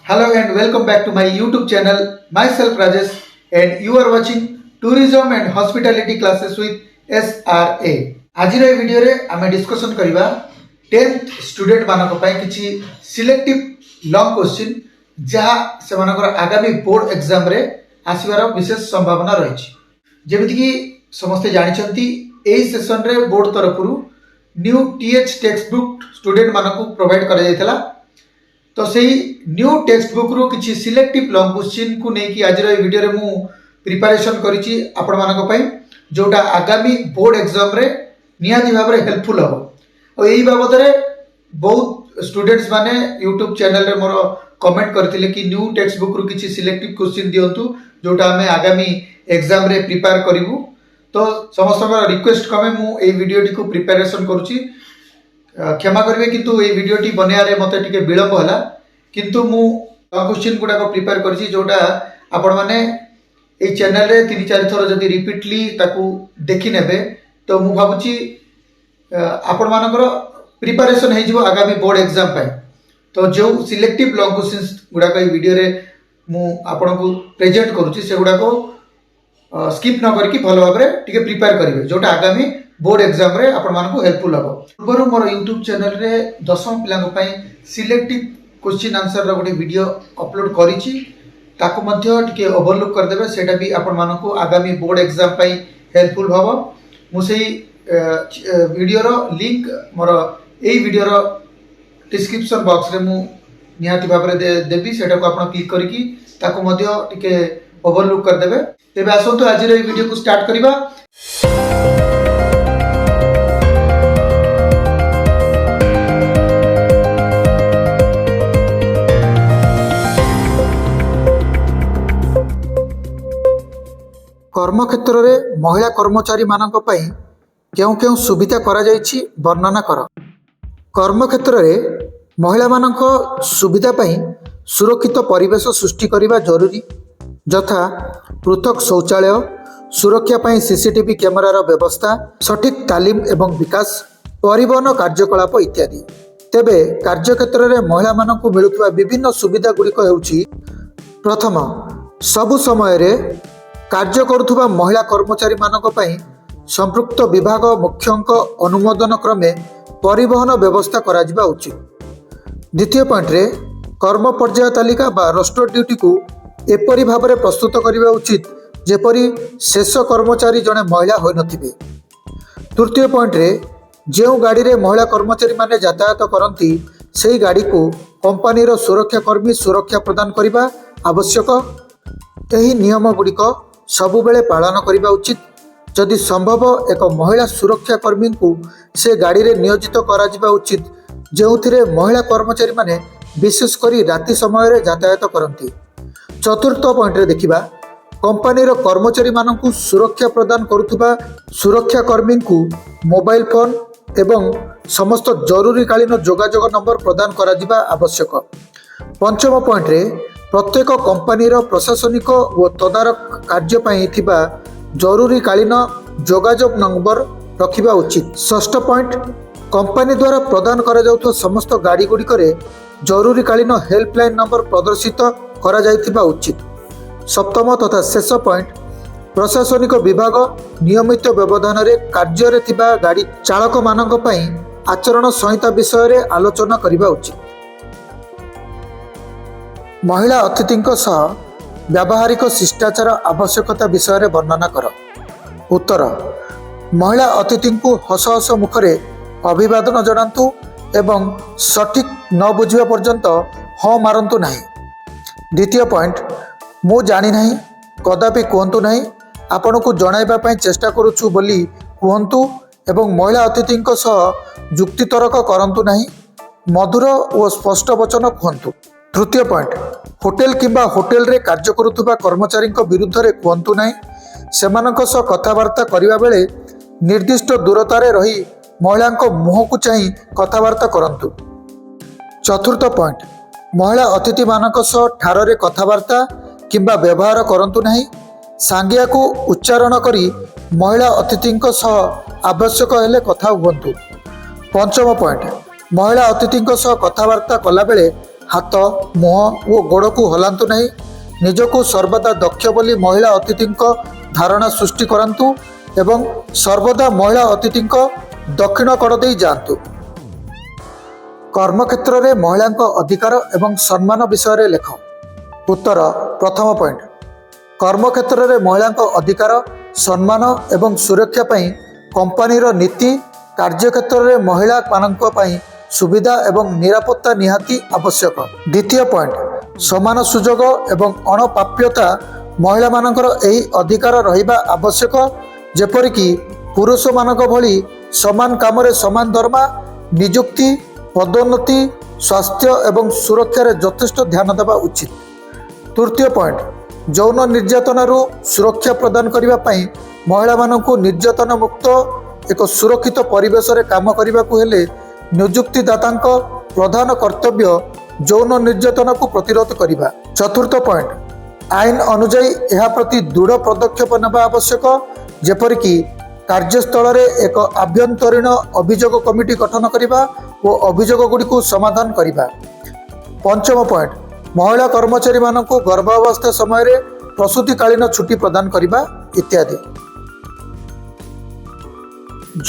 Hello and welcome back to my YouTube channel. Myself Rajesh and you are watching Tourism and Hospitality classes with SRA. आजिर ए video रे आमे discussion करिबा 10th student मानको पय किछि सिलेक्टिव लॉन्ग क्वेश्चन जहा से मानकर आगामी बोर्ड एग्जाम रे आसीबार विशेष संभावना रहिछि। जेमिति कि समस्त जानिछंती एई सेशन रे बोर्ड तरफरु new TH text book student मानको प्रोवाइड करा जायतला। तो सही न्यू टेक्स्ट बुक रू किछि सिलेक्टिव लॉन्ग क्वेश्चन को नेकी आज वीडियो रे मु प्रिपरेशन करिछि आपण मानको पय जोटा आगामी बोर्ड एग्जाम रे नियादी भाव रे हेल्पफुल हो। और एही बाबद रे बहुत स्टूडेंट्स माने यूट्यूब चैनल रे मोर कमेंट करथिले कि न्यू टेक्स्ट बुक रू किछि सिलेक्टिव क्वेश्चन दियंतु जोटा हमें आगामी एग्जाम रे प्रिपेयर करिवु। तो समस्त रिक्वेस्ट कमे मु एही वीडियो टी को प्रिपरेशन करूछि। क्षमा करेंगे किंतु ये वीडियो टी बनैया मत टे विलंब है किंतु मु क्वेश्चन गुड़ाक प्रिपेयर कर जोटा आपण मैंने ये चैनल रे 3-4 थर जदि रिपीटली ताकू देखी नेबे तो मु भाबुची आपण मानकर प्रिपरेशन हो जिवो आगामी बोर्ड एग्जाम पाई। तो जो सिलेक्टिव लॉन्ग क्वेश्चंस गुड़ाक ये वीडियो रे मु आपण को प्रेजेंट करूची से गुड़ाक स्किप न करके भल भाव में टे प्रिपेयर करेंगे जोटा आगामी बोर्ड एग्जाम रे आपण मानकु हेल्पफुल हो। पूर्व मोर यूट्यूब चैनल रे 10वीं पिलांक पई सिलेक्टिव क्वेश्चन आंसर रा गोटे वीडियो अपलोड करिछि ताकू मध्य टिके ओवरलुक कर देबे सेटा भी आपण मानकु आगामी बोर्ड एग्जाम पई हेल्पफुल हो। मु सेही वीडियो रो लिंक मोर एई वीडियो रो डिस्क्रिप्शन बॉक्स रे मु निहाती भाव रे देबी सेटा को आपण क्लिक करिकि ताकू मध्य टिके ओवरलुक कर देबे। तेबे आसंतु आज रे वीडियो को स्टार्ट करिबा। कर्मक्षेत्र में महिला कर्मचारी मानक पई केउ केउ सुविधा करा जायछि वर्णना कर। कर्मक्षेत्र में महिला मानक सुविधा पई सुरक्षित परिवेश सृष्टि करिबा जरूरी यथा पृथक शौचालय सुरक्षा पई सीसीटीवी कैमरार व्यवस्था सठिक तालीम एवं विकास परिवहन कार्यकलाप इत्यादि। तेबे कार्यक्षेत्र में महिला मानक मिलुवा विभिन्न सुविधा गुड़िक हेउछि प्रथम सबु समय रे कार्य करुवा महिला कर्मचारी मानक पई संपृक्त विभाग मुख्यंक अनुमोदन क्रमे परिवहन व्यवस्था करा जिबा उचित। द्वितीय पॉइंट रे कर्म पर्याय तालिका बा रोस्टर ड्यूटी को एपरि भाव में प्रस्तुत करने उचित जेपरी शेष कर्मचारी जड़े महिला हो नथिबे। तृतीय पॉइंट रे जो गाड़ी रे महिला कर्मचारी माने यातायात करती से गाड़ी को कंपनी रो सुरक्षा कर्मी सुरक्षा प्रदान करने आवश्यक। यही नियम गुड़िक सबुबेले पालन करने उचित। जदि संभव एक महिला सुरक्षा कर्मी को से गाड़ी रे नियोजित करा उचित जो महिला कर्मचारी माने विशेषकर राति समय रे यातायात करती। चतुर्थ पॉइंट रे देखिबा कंपनी रो कर्मचारी मानकु सुरक्षा प्रदान करुथुबा सुरक्षा कर्मी को मोबाइल फोन एवं समस्त जरूरीकालीन जोगाजोग नंबर प्रदान करा जिबा आवश्यक। पंचम पॉइंट रे प्रत्येक कंपनी रो प्रशासनिक और तदारक कार्य पई थिबा जरूरीकालीन जोगाजोग नंबर रखिबा उचित। षष्ठ पॉइंट कंपनी द्वारा प्रदान करा जाउथो समस्त गाड़ी गुड़िक जरूरीकालीन हेल्पलाइन नंबर प्रदर्शित करा जाइथिबा उचित। सप्तम तथा शेष पॉइंट प्रशासनिक विभाग नियमित व्यवधान रे कार्य रे थिबा गाड़ी चालक मानक पई आचरण संहिता विषय रे आलोचना करिबा उचित। महिला अतिथिंक सह व्यावहारिक शिष्टाचार आवश्यकता विषय रे वर्णना कर। उत्तर महिला अतिथि को हस हस मुखरे अभिवादन जनातु एवं सठिक न बुझिबा पर्यंत हाँ मारंतु नहीं। द्वितीय पॉइंट मु जानी नहीं कदापि कहतु नहीं आपण को जणाइबा पई चेष्टा करूछु बोली कहतु एवं महिला अतिथि सह जुक्ति तर्क करंतु नहीं मधुर और स्पष्ट वचन कहतु। तृतीय पॉइंट होटेल किंबा होटेल रे कार्य करुवा कर्मचारी विरुद्ध रे कहतु नहीं सेमानक सह कथबार्ता करिबा बेले निर्दिष्ट दूरतारे रही महिला मुह को चाही कथबार्ता करंतु। चतुर्थ पॉइंट महिला अतिथि मानक सह ठार रे कथबार्ता किंबा व्यवहार करंतु नहीं सांगिया को उच्चारण करी महिला अतिथि सह आवश्यक हेले कथा हुअन्तु। पंचम पॉइंट महिला अतिथि सह कथबार्ता कला बेले ହାତ ମୁହଁ ଓ ଗୋଡ଼କୁ ହଲାନ୍ତୁ ନାହିଁ। ନିଜକୁ ସର୍ବଦା ଦକ୍ଷ ବୋଲି ମହିଳା ଅତିଥିଙ୍କ ଧାରଣା ସୃଷ୍ଟି କରାନ୍ତୁ ଏବଂ ସର୍ବଦା ମହିଳା ଅତିଥିଙ୍କ ଦକ୍ଷିଣ କଡ଼ ଦେଇ ଯାଆନ୍ତୁ। କର୍ମକ୍ଷେତ୍ରରେ ମହିଳାଙ୍କ ଅଧିକାର ଏବଂ ସମ୍ମାନ ବିଷୟରେ ଲେଖ। ଉତ୍ତର, ପ୍ରଥମ ପଏଣ୍ଟ। କର୍ମକ୍ଷେତ୍ରରେ ମହିଳାଙ୍କ ଅଧିକାର, ସମ୍ମାନ ଏବଂ ସୁରକ୍ଷା ପାଇଁ କମ୍ପାନୀର ନୀତି, କାର୍ଯ୍ୟକ୍ଷେତ୍ରରେ ମହିଳାମାନଙ୍କ ପାଇଁ ସୁବିଧା ଏବଂ ନିରାପତ୍ତା ନିହାତି ଆବଶ୍ୟକ। ଦ୍ୱିତୀୟ ପଏଣ୍ଟ, ସମାନ ସୁଯୋଗ ଏବଂ ଅଣପ୍ରାପ୍ୟତା। ମହିଳାମାନଙ୍କର ଏହି ଅଧିକାର ରହିବା ଆବଶ୍ୟକ, ଯେପରିକି ପୁରୁଷମାନଙ୍କ ଭଳି ସମାନ କାମରେ ସମାନ ଦରମା, ନିଯୁକ୍ତି, ପଦୋନ୍ନତି, ସ୍ୱାସ୍ଥ୍ୟ ଏବଂ ସୁରକ୍ଷାରେ ଯଥେଷ୍ଟ ଧ୍ୟାନ ଦେବା ଉଚିତ। ତୃତୀୟ ପଏଣ୍ଟ, ଯୌନ ନିର୍ଯାତନାରୁ ସୁରକ୍ଷା ପ୍ରଦାନ କରିବା ପାଇଁ ମହିଳାମାନଙ୍କୁ ନିର୍ଯାତନା ମୁକ୍ତ ଏକ ସୁରକ୍ଷିତ ପରିବେଶରେ କାମ କରିବାକୁ ହେଲେ ନିଯୁକ୍ତିଦାତାଙ୍କ ପ୍ରଧାନ କର୍ତ୍ତବ୍ୟ ଯୌନ ନିର୍ଯାତନାକୁ ପ୍ରତିରୋଧ କରିବା। ଚତୁର୍ଥ ପଏଣ୍ଟ, ଆଇନ ଅନୁଯାୟୀ ଏହା ପ୍ରତି ଦୃଢ଼ ପଦକ୍ଷେପ ନେବା ଆବଶ୍ୟକ, ଯେପରିକି କାର୍ଯ୍ୟସ୍ଥଳରେ ଏକ ଆଭ୍ୟନ୍ତରୀଣ ଅଭିଯୋଗ କମିଟି ଗଠନ କରିବା ଓ ଅଭିଯୋଗଗୁଡ଼ିକୁ ସମାଧାନ କରିବା। ପଞ୍ଚମ ପଏଣ୍ଟ, ମହିଳା କର୍ମଚାରୀମାନଙ୍କୁ ଗର୍ଭାବସ୍ଥା ସମୟରେ ପ୍ରସୂତିକାଳୀନ ଛୁଟି ପ୍ରଦାନ କରିବା ଇତ୍ୟାଦି।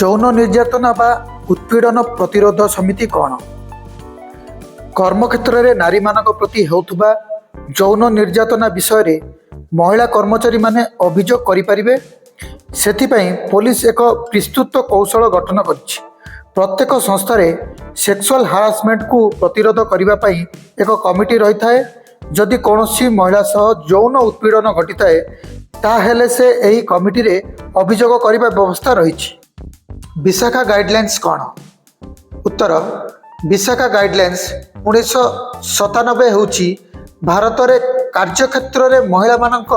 ଯୌନ ନିର୍ଯାତନା ବା ଉତ୍ପୀଡ଼ନ ପ୍ରତିରୋଧ ସମିତି କ'ଣ? କର୍ମକ୍ଷେତ୍ରରେ ନାରୀମାନଙ୍କ ପ୍ରତି ହେଉଥିବା ଯୌନ ନିର୍ଯାତନା ବିଷୟରେ ମହିଳା କର୍ମଚାରୀମାନେ ଅଭିଯୋଗ କରିପାରିବେ। ସେଥିପାଇଁ ପୋଲିସ ଏକ ବିସ୍ତୃତ କୌଶଳ ଗଠନ କରିଛି। ପ୍ରତ୍ୟେକ ସଂସ୍ଥାରେ ସେକ୍ସୁଆଲ ହାରାସମେଣ୍ଟକୁ ପ୍ରତିରୋଧ କରିବା ପାଇଁ ଏକ କମିଟି ରହିଥାଏ। ଯଦି କୌଣସି ମହିଳା ସହ ଯୌନ ଉତ୍ପୀଡ଼ନ ଘଟିଥାଏ, ତାହେଲେ ସେ ଏହି କମିଟିରେ ଅଭିଯୋଗ କରିବା ବ୍ୟବସ୍ଥା ରହିଛି। ବିଶାଖା ଗାଇଡ଼ଲାଇନ୍ସ କ'ଣ? ଉତ୍ତର, ବିଶାଖା ଗାଇଡ଼ଲାଇନ୍ସ 1997 ହେଉଛି ଭାରତରେ କାର୍ଯ୍ୟକ୍ଷେତ୍ରରେ ମହିଳାମାନଙ୍କ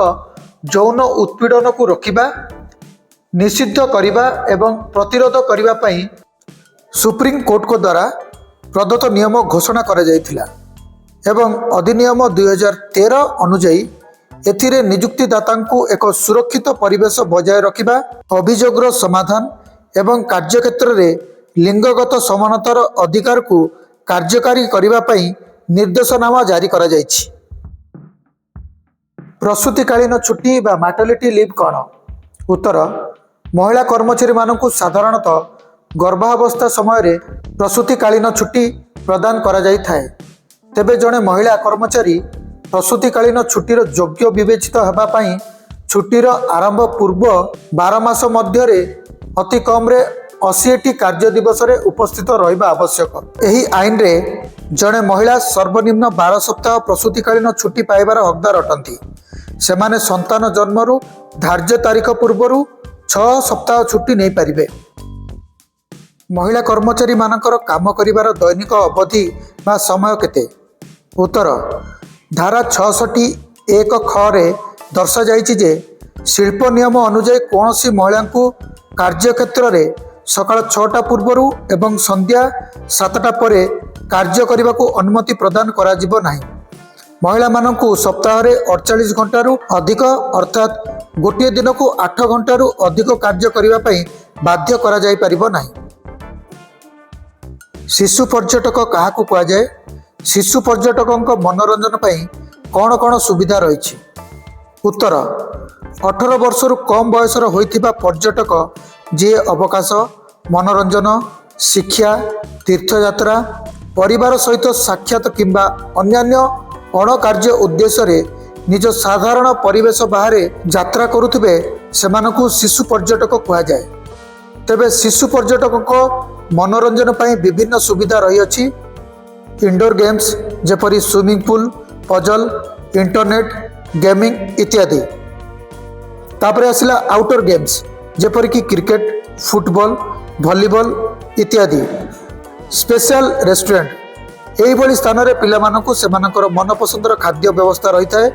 ଯୌନ ଉତ୍ପୀଡ଼ନକୁ ରୋକିବା, ନିଷିଦ୍ଧ କରିବା ଏବଂ ପ୍ରତିରୋଧ କରିବା ପାଇଁ ସୁପ୍ରିମକୋର୍ଟଙ୍କ ଦ୍ୱାରା ପ୍ରଦତ୍ତ ନିୟମ ଘୋଷଣା କରାଯାଇଥିଲା ଏବଂ ଅଧିନିୟମ 2013 ଅନୁଯାୟୀ ଏଥିରେ ନିଯୁକ୍ତିଦାତାଙ୍କୁ ଏକ ସୁରକ୍ଷିତ ପରିବେଶ ବଜାୟ ରଖିବା, ଅଭିଯୋଗର ସମାଧାନ ଏବଂ କାର୍ଯ୍ୟକ୍ଷେତ୍ରରେ ଲିଙ୍ଗଗତ ସମାନତାର ଅଧିକାରକୁ କାର୍ଯ୍ୟକାରୀ କରିବା ପାଇଁ ନିର୍ଦ୍ଦେଶନାମା ଜାରି କରାଯାଇଛି। ପ୍ରସୂତିକାଳୀନ ଛୁଟି ବା ମାଟର୍ନିଟି ଲିଭ୍ କ'ଣ? ଉତ୍ତର, ମହିଳା କର୍ମଚାରୀମାନଙ୍କୁ ସାଧାରଣତଃ ଗର୍ଭାବସ୍ଥା ସମୟରେ ପ୍ରସୂତିକାଳୀନ ଛୁଟି ପ୍ରଦାନ କରାଯାଇଥାଏ। ତେବେ ଜଣେ ମହିଳା କର୍ମଚାରୀ ପ୍ରସୂତିକାଳୀନ ଛୁଟିର ଯୋଗ୍ୟ ବିବେଚିତ ହେବା ପାଇଁ ଛୁଟିର ଆରମ୍ଭ ପୂର୍ବ 12 ମାସ ମଧ୍ୟରେ ଅତି କମ୍ରେ 80ଟି କାର୍ଯ୍ୟ ଦିବସରେ ଉପସ୍ଥିତ ରହିବା ଆବଶ୍ୟକ। ଏହି ଆଇନରେ ଜଣେ ମହିଳା ସର୍ବନିମ୍ନ 12 ସପ୍ତାହ ପ୍ରସୂତିକାଳୀନ ଛୁଟି ପାଇବାର ହକଦାର ଅଟନ୍ତି। ସେମାନେ ସନ୍ତାନ ଜନ୍ମରୁ ଧାର୍ଯ୍ୟ ତାରିଖ ପୂର୍ବରୁ 6 ସପ୍ତାହ ଛୁଟି ନେଇପାରିବେ। ମହିଳା କର୍ମଚାରୀମାନଙ୍କର କାମ କରିବାର ଦୈନିକ ଅବଧି ବା ସମୟ କେତେ? ଉତ୍ତର, ଧାରା 66(1)(ଖ)ରେ ଦର୍ଶାଯାଇଛି ଯେ ଶିଳ୍ପ ନିୟମ ଅନୁଯାୟୀ କୌଣସି ମହିଳାଙ୍କୁ କାର୍ଯ୍ୟକ୍ଷେତ୍ରରେ ସକାଳ 6ଟା ପୂର୍ବରୁ ଏବଂ ସନ୍ଧ୍ୟା 7ଟା ପରେ କାର୍ଯ୍ୟ କରିବାକୁ ଅନୁମତି ପ୍ରଦାନ କରାଯିବ ନାହିଁ। ମହିଳାମାନଙ୍କୁ ସପ୍ତାହରେ 48 ଘଣ୍ଟାରୁ ଅଧିକ ଅର୍ଥାତ୍ ଗୋଟିଏ ଦିନକୁ 8 ଘଣ୍ଟାରୁ ଅଧିକ କାର୍ଯ୍ୟ କରିବା ପାଇଁ ବାଧ୍ୟ କରାଯାଇପାରିବ ନାହିଁ। ଶିଶୁ ପର୍ଯ୍ୟଟକ କାହାକୁ କୁହାଯାଏ? ଶିଶୁ ପର୍ଯ୍ୟଟକଙ୍କ ମନୋରଞ୍ଜନ ପାଇଁ କ'ଣ କ'ଣ ସୁବିଧା ରହିଛି? ଉତ୍ତର, 18 ବର୍ଷରୁ କମ୍ ବୟସର ହୋଇଥିବା ପର୍ଯ୍ୟଟକ ଯିଏ ଅବକାଶ, ମନୋରଞ୍ଜନ, ଶିକ୍ଷା, ତୀର୍ଥଯାତ୍ରା, ପରିବାର ସହିତ ସାକ୍ଷାତ କିମ୍ବା ଅନ୍ୟାନ୍ୟ ଅଣକାର୍ଯ୍ୟ ଉଦ୍ଦେଶ୍ୟରେ ନିଜ ସାଧାରଣ ପରିବେଶ ବାହାରେ ଯାତ୍ରା କରୁଥିବେ, ସେମାନଙ୍କୁ ଶିଶୁ ପର୍ଯ୍ୟଟକ କୁହାଯାଏ। ତେବେ ଶିଶୁ ପର୍ଯ୍ୟଟକଙ୍କ ମନୋରଞ୍ଜନ ପାଇଁ ବିଭିନ୍ନ ସୁବିଧା ରହିଅଛି। ଇନଡୋର ଗେମ୍ସ ଯେପରି swimming pool, puzzle, internet gaming ଇତ୍ୟାଦି। ତାପରେ ଆସିଲା ଆଉଟଡୋର ଗେମ୍ସ ଯେପରିକି କ୍ରିକେଟ, ଫୁଟବଲ, ଭଲିବଲ ଇତ୍ୟାଦି। ସ୍ପେଶାଲ ରେଷ୍ଟୁରାଣ୍ଟ, ଏହିଭଳି ସ୍ଥାନରେ ପିଲାମାନଙ୍କୁ ସେମାନଙ୍କର ମନପସନ୍ଦର ଖାଦ୍ୟ ବ୍ୟବସ୍ଥା ରହିଥାଏ।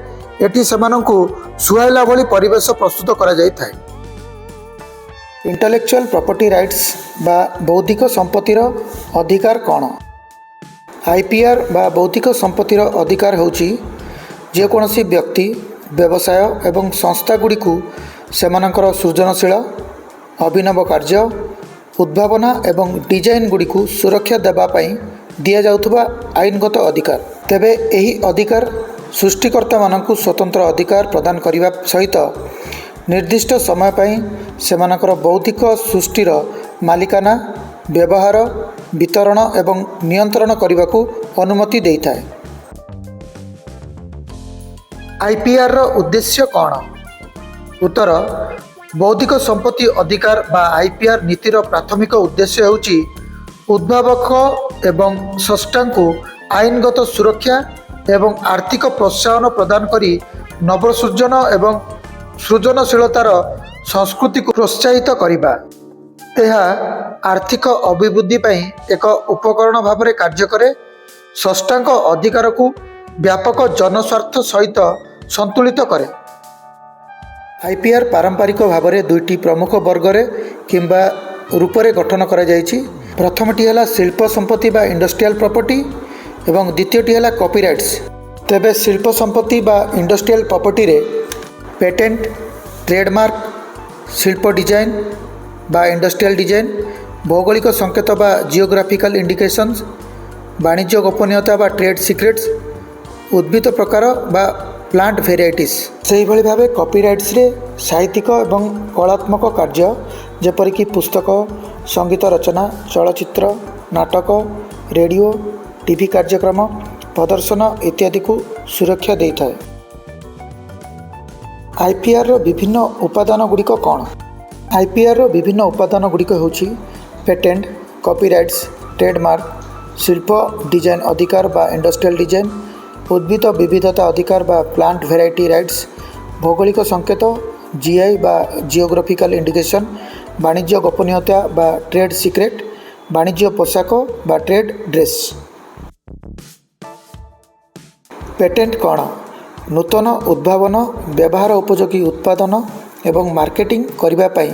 ଏଠି ସେମାନଙ୍କୁ ସୁହାଇଲା ଭଳି ପରିବେଶ ପ୍ରସ୍ତୁତ କରାଯାଇଥାଏ। ଇଣ୍ଟେଲେକ୍ଚୁଆଲ ପ୍ରପର୍ଟି ରାଇଟ୍ସ ବା ବୌଦ୍ଧିକ ସମ୍ପତ୍ତିର ଅଧିକାର କ'ଣ? IPR ବା ବୌଦ୍ଧିକ ସମ୍ପତ୍ତିର ଅଧିକାର ହେଉଛି ଯେକୌଣସି ବ୍ୟକ୍ତି, ବ୍ୟବସାୟ ଏବଂ ସଂସ୍ଥାଗୁଡ଼ିକୁ ସେମାନଙ୍କର ସୃଜନଶୀଳ, ଅଭିନବ କାର୍ଯ୍ୟ, ଉଦ୍ଭାବନା ଏବଂ ଡିଜାଇନ୍ ଗୁଡ଼ିକୁ ସୁରକ୍ଷା ଦେବା ପାଇଁ ଦିଆଯାଉଥିବା ଆଇନଗତ ଅଧିକାର। ତେବେ ଏହି ଅଧିକାର ସୃଷ୍ଟିକର୍ତ୍ତାମାନଙ୍କୁ ସ୍ୱତନ୍ତ୍ର ଅଧିକାର ପ୍ରଦାନ କରିବା ସହିତ ନିର୍ଦ୍ଦିଷ୍ଟ ସମୟ ପାଇଁ ସେମାନଙ୍କର ବୌଦ୍ଧିକ ସୃଷ୍ଟିର ମାଲିକାନା, ବ୍ୟବହାର, ବିତରଣ ଏବଂ ନିୟନ୍ତ୍ରଣ କରିବାକୁ ଅନୁମତି ଦେଇଥାଏ। ଆଇପିଆର୍ର ଉଦ୍ଦେଶ୍ୟ କ'ଣ? ଉତ୍ତର, ବୌଦ୍ଧିକ ସମ୍ପତ୍ତି ଅଧିକାର ବା ଆଇପିଆର୍ ନୀତିର ପ୍ରାଥମିକ ଉଦ୍ଦେଶ୍ୟ ହେଉଛି ଉଦ୍ଭାବକ ଏବଂ ସ୍ରଷ୍ଟାଙ୍କୁ ଆଇନଗତ ସୁରକ୍ଷା ଏବଂ ଆର୍ଥିକ ପ୍ରୋତ୍ସାହନ ପ୍ରଦାନ କରି ନବସୃଜନ ଏବଂ ସୃଜନଶୀଳତାର ସଂସ୍କୃତିକୁ ପ୍ରୋତ୍ସାହିତ କରିବା। ଏହା ଆର୍ଥିକ ଅଭିବୃଦ୍ଧି ପାଇଁ ଏକ ଉପକରଣ ଭାବରେ କାର୍ଯ୍ୟ କରେ, ସ୍ରଷ୍ଟାଙ୍କ ଅଧିକାରକୁ ବ୍ୟାପକ ଜନସ୍ୱାର୍ଥ ସହିତ ସନ୍ତୁଳିତ କରେ। ଆଇପିଆର୍ ପାରମ୍ପରିକ ଭାବରେ ଦୁଇଟି ପ୍ରମୁଖ ବର୍ଗରେ କିମ୍ବା ରୂପରେ ଗଠନ କରାଯାଇଛି। ପ୍ରଥମଟି ହେଲା ଶିଳ୍ପ ସମ୍ପତ୍ତି ବା ଇଣ୍ଡଷ୍ଟ୍ରିଆଲ ପ୍ରପର୍ଟି ଏବଂ ଦ୍ୱିତୀୟଟି ହେଲା କପିରାଇଟ୍ସ। ତେବେ ଶିଳ୍ପ ସମ୍ପତ୍ତି ବା ଇଣ୍ଡଷ୍ଟ୍ରିଆଲ ପ୍ରପର୍ଟିରେ ପେଟେଣ୍ଟ, ଟ୍ରେଡମାର୍କ, ଶିଳ୍ପ ଡିଜାଇନ୍ ବା ଇଣ୍ଡଷ୍ଟ୍ରିଆଲ ଡିଜାଇନ୍, ଭୌଗୋଳିକ ସଂକେତ ବା ଜିଓଗ୍ରାଫିକାଲ ଇଣ୍ଡିକେସନ୍ସ, ବାଣିଜ୍ୟ ଗୋପନୀୟତା ବା ଟ୍ରେଡ୍ ସିକ୍ରେଟ୍ସ, ଉଦ୍ଭିଦ ପ୍ରକାର ବା ପ୍ଲାଣ୍ଟ ଭେରାଇଟିସ୍। ସେହିଭଳି ଭାବେ କପିରାଇଟ୍ସରେ ସାହିତ୍ୟିକ ଏବଂ କଳାତ୍ମକ କାର୍ଯ୍ୟ ଯେପରିକି ପୁସ୍ତକ, ସଙ୍ଗୀତ ରଚନା, ଚଳଚ୍ଚିତ୍ର, ନାଟକ, ରେଡ଼ିଓ, ଟିଭି କାର୍ଯ୍ୟକ୍ରମ ପ୍ରଦର୍ଶନ ଇତ୍ୟାଦିକୁ ସୁରକ୍ଷା ଦେଇଥାଏ। ଆଇପିଆର୍ର ବିଭିନ୍ନ ଉପାଦାନ ଗୁଡ଼ିକ କ'ଣ? ଆଇପିଆର୍ର ବିଭିନ୍ନ ଉପାଦାନ ଗୁଡ଼ିକ ହେଉଛି ପେଟେଣ୍ଟ, କପିରାଇଟ୍ସ, ଟ୍ରେଡମାର୍କ, ଶିଳ୍ପ ଡିଜାଇନ୍ ଅଧିକାର ବା ଇଣ୍ଡଷ୍ଟ୍ରିଆଲ ଡିଜାଇନ୍, ଉଦ୍ଭିଦ ବିବିଧତା ଅଧିକାର ବା ପ୍ଲାଣ୍ଟ ଭେରାଇଟି ରାଇଟ୍ସ, ଭୌଗୋଳିକ ସଂକେତ ଜିଆଇ ବା ଜିଓଗ୍ରାଫିକାଲ ଇଣ୍ଡିକେସନ୍, ବାଣିଜ୍ୟ ଗୋପନୀୟତା ବା ଟ୍ରେଡ୍ ସିକ୍ରେଟ୍, ବାଣିଜ୍ୟ ପୋଷାକ ବା ଟ୍ରେଡ୍ ଡ୍ରେସ୍। ପେଟେଣ୍ଟ କ'ଣ? ନୂତନ ଉଦ୍ଭାବନ, ବ୍ୟବହାର ଉପଯୋଗୀ ଉତ୍ପାଦନ ଏବଂ ମାର୍କେଟିଂ କରିବା ପାଇଁ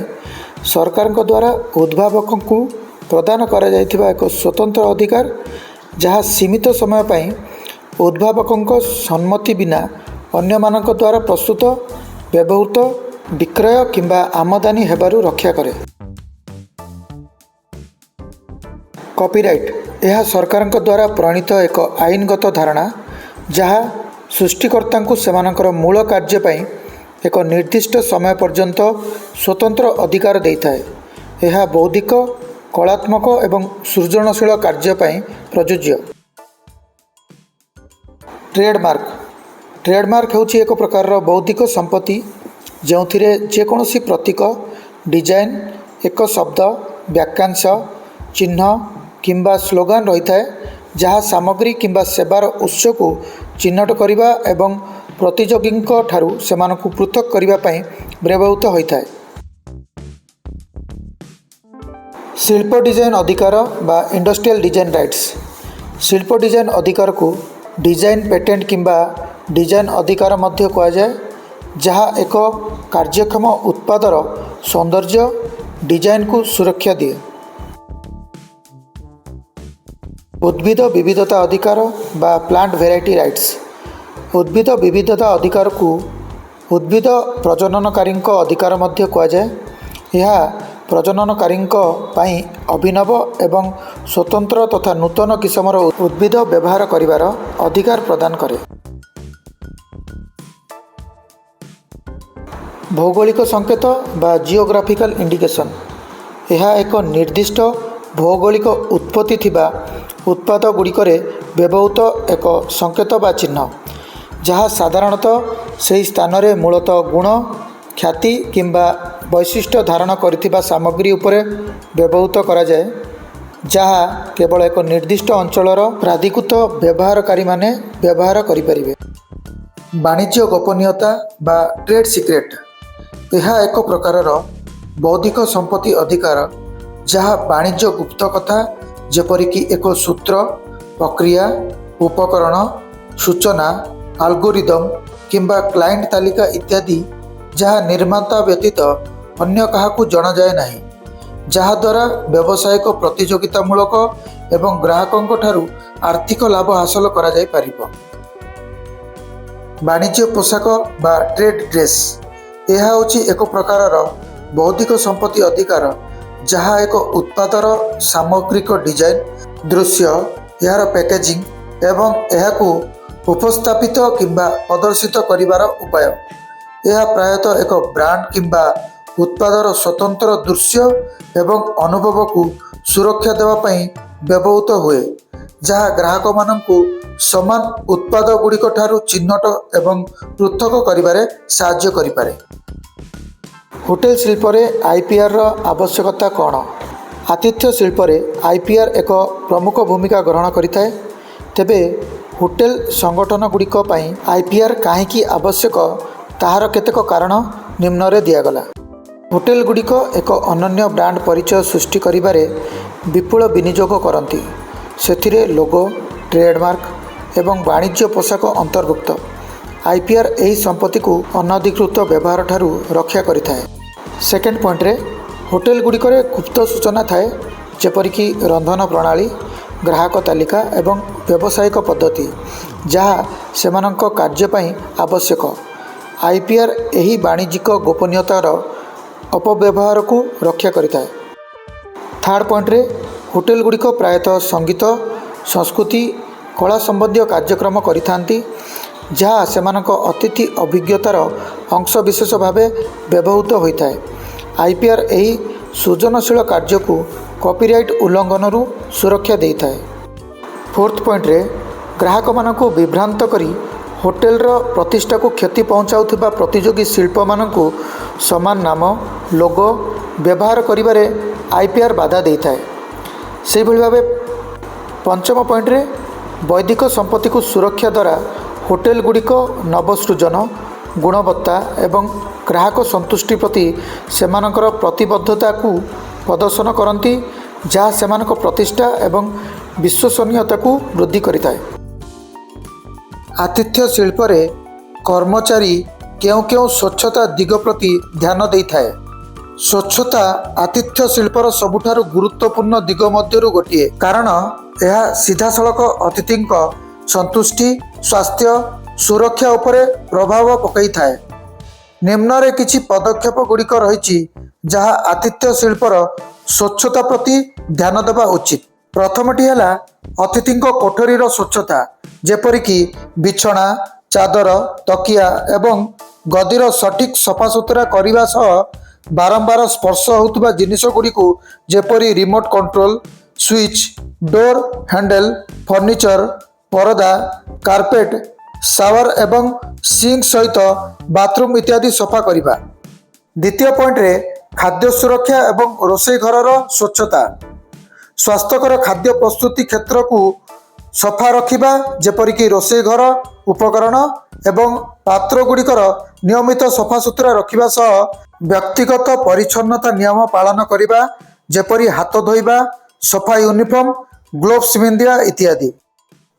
ସରକାରଙ୍କ ଦ୍ୱାରା ଉଦ୍ଭାବକଙ୍କୁ ପ୍ରଦାନ କରାଯାଇଥିବା ଏକ ସ୍ୱତନ୍ତ୍ର ଅଧିକାର, ଯାହା ସୀମିତ ସମୟ ପାଇଁ ଉଦ୍ଭାବକଙ୍କ ସମ୍ମତି ବିନା ଅନ୍ୟମାନଙ୍କ ଦ୍ୱାରା ପ୍ରସ୍ତୁତ, ବ୍ୟବହୃତ, ବିକ୍ରୟ କିମ୍ବା ଆମଦାନୀ ହେବାରୁ ରକ୍ଷା କରେ। କପିରାଇଟ୍ ଏହା ସରକାରଙ୍କ ଦ୍ୱାରା ପ୍ରଣୀତ ଏକ ଆଇନଗତ ଧାରଣା, ଯାହା ସୃଷ୍ଟିକର୍ତ୍ତାଙ୍କୁ ସେମାନଙ୍କର ମୂଳ କାର୍ଯ୍ୟ ପାଇଁ ଏକ ନିର୍ଦ୍ଦିଷ୍ଟ ସମୟ ପର୍ଯ୍ୟନ୍ତ ସ୍ୱତନ୍ତ୍ର ଅଧିକାର ଦେଇଥାଏ। ଏହା ବୌଦ୍ଧିକ, କଳାତ୍ମକ ଏବଂ ସୃଜନଶୀଳ କାର୍ଯ୍ୟ ପାଇଁ ପ୍ରଯୁଜ୍ୟ। ଟ୍ରେଡମାର୍କ ଟ୍ରେଡମାର୍କ ହେଉଛି ଏକ ପ୍ରକାରର ବୌଦ୍ଧିକ ସମ୍ପତ୍ତି ଯେଉଁଥିରେ ଯେକୌଣସି ପ୍ରତୀକ, ଡିଜାଇନ୍, ଏକ ଶବ୍ଦ, ବାକ୍ୟାଂଶ, ଚିହ୍ନ କିମ୍ବା ସ୍ଲୋଗାନ ରହିଥାଏ, ଯାହା ସାମଗ୍ରୀ କିମ୍ବା ସେବାର ଉତ୍ସକୁ ଚିହ୍ନଟ କରିବା ଏବଂ ପ୍ରତିଯୋଗୀଙ୍କ ଠାରୁ ସେମାନଙ୍କୁ ପୃଥକ୍ କରିବା ପାଇଁ ବ୍ୟବହୃତ ହୋଇଥାଏ। ଶିଳ୍ପ ଡିଜାଇନ୍ ଅଧିକାର ବା ଇଣ୍ଡଷ୍ଟ୍ରିଆଲ ଡିଜାଇନ୍ ରାଇଟ୍ସ। ଶିଳ୍ପ ଡିଜାଇନ୍ ଅଧିକାରକୁ ଡିଜାଇନ୍ ପେଟେଣ୍ଟ କିମ୍ବା ଡିଜାଇନ୍ ଅଧିକାର ମଧ୍ୟ କୁହାଯାଏ, ଯାହା ଏକ କାର୍ଯ୍ୟକ୍ଷମ ଉତ୍ପାଦର ସୌନ୍ଦର୍ଯ୍ୟ ଡିଜାଇନ୍କୁ ସୁରକ୍ଷା ଦିଏ। ଉଦ୍ଭିଦ ବିବିଧତା ଅଧିକାର ବା ପ୍ଲାଣ୍ଟ ଭେରାଇଟି ରାଇଟ୍ସ। ଉଦ୍ଭିଦ ବିବିଧତା ଅଧିକାରକୁ ଉଦ୍ଭିଦ ପ୍ରଜନନକାରୀଙ୍କ ଅଧିକାର ମଧ୍ୟ କୁହାଯାଏ। ଏହା ପ୍ରଜନନକାରୀଙ୍କ ପାଇଁ ଅଭିନବ ଏବଂ ସ୍ୱତନ୍ତ୍ର ତଥା ନୂତନ କିସମର ଉଦ୍ଭିଦ ବ୍ୟବହାର କରିବାର ଅଧିକାର ପ୍ରଦାନ କରେ। ଭୌଗୋଳିକ ସଂକେତ ବା ଜିଓଗ୍ରାଫିକାଲ ଇଣ୍ଡିକେସନ୍। ଏହା ଏକ ନିର୍ଦ୍ଦିଷ୍ଟ ଭୌଗୋଳିକ ଉତ୍ପତ୍ତି ଥିବା ଉତ୍ପାଦ ଗୁଡ଼ିକରେ ବ୍ୟବହୃତ ଏକ ସଂକେତ ବା ଚିହ୍ନ, ଯାହା ସାଧାରଣତଃ ସେହି ସ୍ଥାନରେ ମୂଳତଃ ଗୁଣ, ଖ୍ୟାତି କିମ୍ବା ବୈଶିଷ୍ଟ୍ୟ ଧାରଣ କରିଥିବା ସାମଗ୍ରୀ ଉପରେ ବ୍ୟବହୃତ କରାଯାଏ, ଯାହା କେବଳ ଏକ ନିର୍ଦ୍ଦିଷ୍ଟ ଅଞ୍ଚଳର ପ୍ରାଧିକୃତ ବ୍ୟବହାରକାରୀମାନେ ବ୍ୟବହାର କରିପାରିବେ। ବାଣିଜ୍ୟ ଗୋପନୀୟତା ବା ଟ୍ରେଡ୍ ସିକ୍ରେଟ୍। ଏହା ଏକ ପ୍ରକାରର ବୌଦ୍ଧିକ ସମ୍ପତ୍ତି ଅଧିକାର, ଯାହା ବାଣିଜ୍ୟ ଗୁପ୍ତ କଥା ଯେପରିକି ଏକ ସୂତ୍ର, ପ୍ରକ୍ରିୟା, ଉପକରଣ, ସୂଚନା, ଆଲଗୋରିଦମ୍ କିମ୍ବା କ୍ଲାଏଣ୍ଟ ତାଲିକା ଇତ୍ୟାଦି, ଯାହା ନିର୍ମାତା ବ୍ୟତୀତ ଅନ୍ୟ କାହାକୁ ଜଣାଯାଏ ନାହିଁ, ଯାହାଦ୍ୱାରା ବ୍ୟବସାୟିକ ପ୍ରତିଯୋଗିତାମୂଳକ ଏବଂ ଗ୍ରାହକଙ୍କ ଠାରୁ ଆର୍ଥିକ ଲାଭ ହାସଲ କରାଯାଇପାରିବ। ବାଣିଜ୍ୟ ପୋଷାକ ବା ଟ୍ରେଡ୍ ଡ୍ରେସ୍। ଏହା ହେଉଛି ଏକ ପ୍ରକାରର ବୌଦ୍ଧିକ ସମ୍ପତ୍ତି ଅଧିକାର, ଯାହା ଏକ ଉତ୍ପାଦର ସାମଗ୍ରିକ ଡିଜାଇନ୍, ଦୃଶ୍ୟ, ଏହାର ପ୍ୟାକେଜିଂ ଏବଂ ଏହାକୁ ଉପସ୍ଥାପିତ କିମ୍ବା ପ୍ରଦର୍ଶିତ କରିବାର ଉପାୟ। ଏହା ପ୍ରାୟତଃ ଏକ ବ୍ରାଣ୍ଡ କିମ୍ବା ଉତ୍ପାଦର ସ୍ୱତନ୍ତ୍ର ଦୃଶ୍ୟ ଏବଂ ଅନୁଭବକୁ ସୁରକ୍ଷା ଦେବା ପାଇଁ ବ୍ୟବହୃତ ହୁଏ, ଯାହା ଗ୍ରାହକମାନଙ୍କୁ ସମାନ ଉତ୍ପାଦଗୁଡ଼ିକ ଠାରୁ ଚିହ୍ନଟ ଏବଂ ପୃଥକ କରିବାରେ ସାହାଯ୍ୟ କରିପାରେ। ହୋଟେଲ ଶିଳ୍ପରେ ଆଇପିଆର୍ର ଆବଶ୍ୟକତା କ'ଣ? ଆତିଥ୍ୟ ଶିଳ୍ପରେ ଆଇପିଆର୍ ଏକ ପ୍ରମୁଖ ଭୂମିକା ଗ୍ରହଣ କରିଥାଏ। ତେବେ ହୋଟେଲ ସଂଗଠନଗୁଡ଼ିକ ପାଇଁ ଆଇପିଆର୍ କାହିଁକି ଆବଶ୍ୟକ ତାହାର କେତେକ କାରଣ ନିମ୍ନରେ ଦିଆଗଲା। ହୋଟେଲଗୁଡ଼ିକ ଏକ ଅନନ୍ୟ ବ୍ରାଣ୍ଡ ପରିଚୟ ସୃଷ୍ଟି କରିବାରେ ବିପୁଳ ବିନିଯୋଗ କରନ୍ତି। ସେଥିରେ ଲୋଗୋ, ଟ୍ରେଡମାର୍କ ଏବଂ ବାଣିଜ୍ୟ ପୋଷାକ ଅନ୍ତର୍ଭୁକ୍ତ। ଆଇପିଆର୍ ଏହି ସମ୍ପତ୍ତିକୁ ଅନଧିକୃତ ବ୍ୟବହାର ଠାରୁ ରକ୍ଷା କରିଥାଏ। ସେକେଣ୍ଡ ପଏଣ୍ଟରେ, ହୋଟେଲଗୁଡ଼ିକରେ ଗୁପ୍ତ ସୂଚନା ଥାଏ, ଯେପରିକି ରନ୍ଧନ ପ୍ରଣାଳୀ, ଗ୍ରାହକ ତାଲିକା ଏବଂ ବ୍ୟବସାୟିକ ପଦ୍ଧତି, ଯାହା ସେମାନଙ୍କ କାର୍ଯ୍ୟ ପାଇଁ ଆବଶ୍ୟକ। ଆଇପିଆର୍ ଏହି ବାଣିଜ୍ୟିକ ଗୋପନୀୟତାର ଅପବ୍ୟବହାରକୁ ରକ୍ଷା କରିଥାଏ। ଥାର୍ଡ଼ ପଏଣ୍ଟରେ, ହୋଟେଲଗୁଡ଼ିକ ପ୍ରାୟତଃ ସଙ୍ଗୀତ, ସଂସ୍କୃତି, କଳା ସମ୍ବନ୍ଧୀୟ କାର୍ଯ୍ୟକ୍ରମ କରିଥାନ୍ତି, ଯାହା ସେମାନଙ୍କ ଅତିଥି ଅଭିଜ୍ଞତାର ଅଂଶବିଶେଷ ଭାବେ ବ୍ୟବହୃତ ହୋଇଥାଏ। ଆଇପିଆର୍ ଏହି ସୃଜନଶୀଳ କାର୍ଯ୍ୟକୁ କପିରାଇଟ୍ ଉଲ୍ଲଂଘନରୁ ସୁରକ୍ଷା ଦେଇଥାଏ। ଫୋର୍ଥ ପଏଣ୍ଟରେ, ଗ୍ରାହକମାନଙ୍କୁ ବିଭ୍ରାନ୍ତ କରି ହୋଟେଲର ପ୍ରତିଷ୍ଠାକୁ କ୍ଷତି ପହଞ୍ଚାଉଥିବା ପ୍ରତିଯୋଗୀ ଶିଳ୍ପମାନଙ୍କୁ ସମାନ ନାମ, ଲୋଗୋ ବ୍ୟବହାର କରିବାରେ ଆଇପିଆର୍ ବାଧା ଦେଇଥାଏ। ସେହିଭଳି ଭାବେ ପଞ୍ଚମ ପଏଣ୍ଟରେ, ବୌଦ୍ଧିକ ସମ୍ପତ୍ତିକୁ ସୁରକ୍ଷା ଦ୍ୱାରା ହୋଟେଲଗୁଡ଼ିକ ନବସୃଜନ, ଗୁଣବତ୍ତା ଏବଂ ଗ୍ରାହକ ସନ୍ତୁଷ୍ଟି ପ୍ରତି ସେମାନଙ୍କର ପ୍ରତିବଦ୍ଧତାକୁ ପ୍ରଦର୍ଶନ କରନ୍ତି, ଯାହା ସେମାନଙ୍କ ପ୍ରତିଷ୍ଠା ଏବଂ ବିଶ୍ୱସନୀୟତାକୁ ବୃଦ୍ଧି କରିଥାଏ। ଆତିଥ୍ୟ ଶିଳ୍ପରେ କର୍ମଚାରୀ କେଉଁ କେଉଁ ସ୍ୱଚ୍ଛତା ଦିଗ ପ୍ରତି ଧ୍ୟାନ ଦେଇଥାଏ? ସ୍ୱଚ୍ଛତା ଆତିଥ୍ୟ ଶିଳ୍ପର ସବୁଠାରୁ ଗୁରୁତ୍ୱପୂର୍ଣ୍ଣ ଦିଗ ମଧ୍ୟରୁ ଗୋଟିଏ, କାରଣ ଏହା ସିଧାସଳଖ ଅତିଥିଙ୍କ ସନ୍ତୁଷ୍ଟି, ସ୍ୱାସ୍ଥ୍ୟ, ସୁରକ୍ଷା ଉପରେ ପ୍ରଭାବ ପକାଇଥାଏ। ନିମ୍ନରେ କିଛି ପଦକ୍ଷେପ ଗୁଡ଼ିକ ରହିଛି ଯାହା ଆତିଥ୍ୟ ଶିଳ୍ପର ସ୍ୱଚ୍ଛତା ପ୍ରତି ଧ୍ୟାନ ଦେବା ଉଚିତ। ପ୍ରଥମଟି ହେଲା ଅତିଥିଙ୍କ କୋଠରୀର ସ୍ୱଚ୍ଛତା, ଯେପରିକି ବିଛଣା, ଚାଦର, ତକିଆ ଏବଂ ଗଦିର ସଠିକ୍ ସଫାସୁତୁରା କରିବା ସହ ବାରମ୍ବାର ସ୍ପର୍ଶ ହେଉଥିବା ଜିନିଷଗୁଡ଼ିକୁ ଯେପରି remote control, switch, door handle, furniture, ପରଦା, କାର୍ପେଟ୍, ଶାୱାର ଏବଂ ସିଙ୍କ ସହିତ ବାଥରୁମ୍ ଇତ୍ୟାଦି ସଫା କରିବା। ଦ୍ୱିତୀୟ ପଏଣ୍ଟରେ, ଖାଦ୍ୟ ସୁରକ୍ଷା ଏବଂ ରୋଷେଇ ଘରର ସ୍ୱଚ୍ଛତା। ସ୍ୱାସ୍ଥ୍ୟକର ଖାଦ୍ୟ ପ୍ରସ୍ତୁତି କ୍ଷେତ୍ରକୁ ସଫା ରଖିବା, ଯେପରିକି ରୋଷେଇ ଘର, ଉପକରଣ ଏବଂ ପାତ୍ରଗୁଡ଼ିକର ନିୟମିତ ସଫାସୁତୁରା ରଖିବା ସହ ବ୍ୟକ୍ତିଗତ ପରିଚ୍ଛନ୍ନତା ନିୟମ ପାଳନ କରିବା, ଯେପରି ହାତ ଧୋଇବା, ସଫା ୟୁନିଫର୍ମ, ଗ୍ଲୋଭ୍ସ ପିନ୍ଧିବା ଇତ୍ୟାଦି।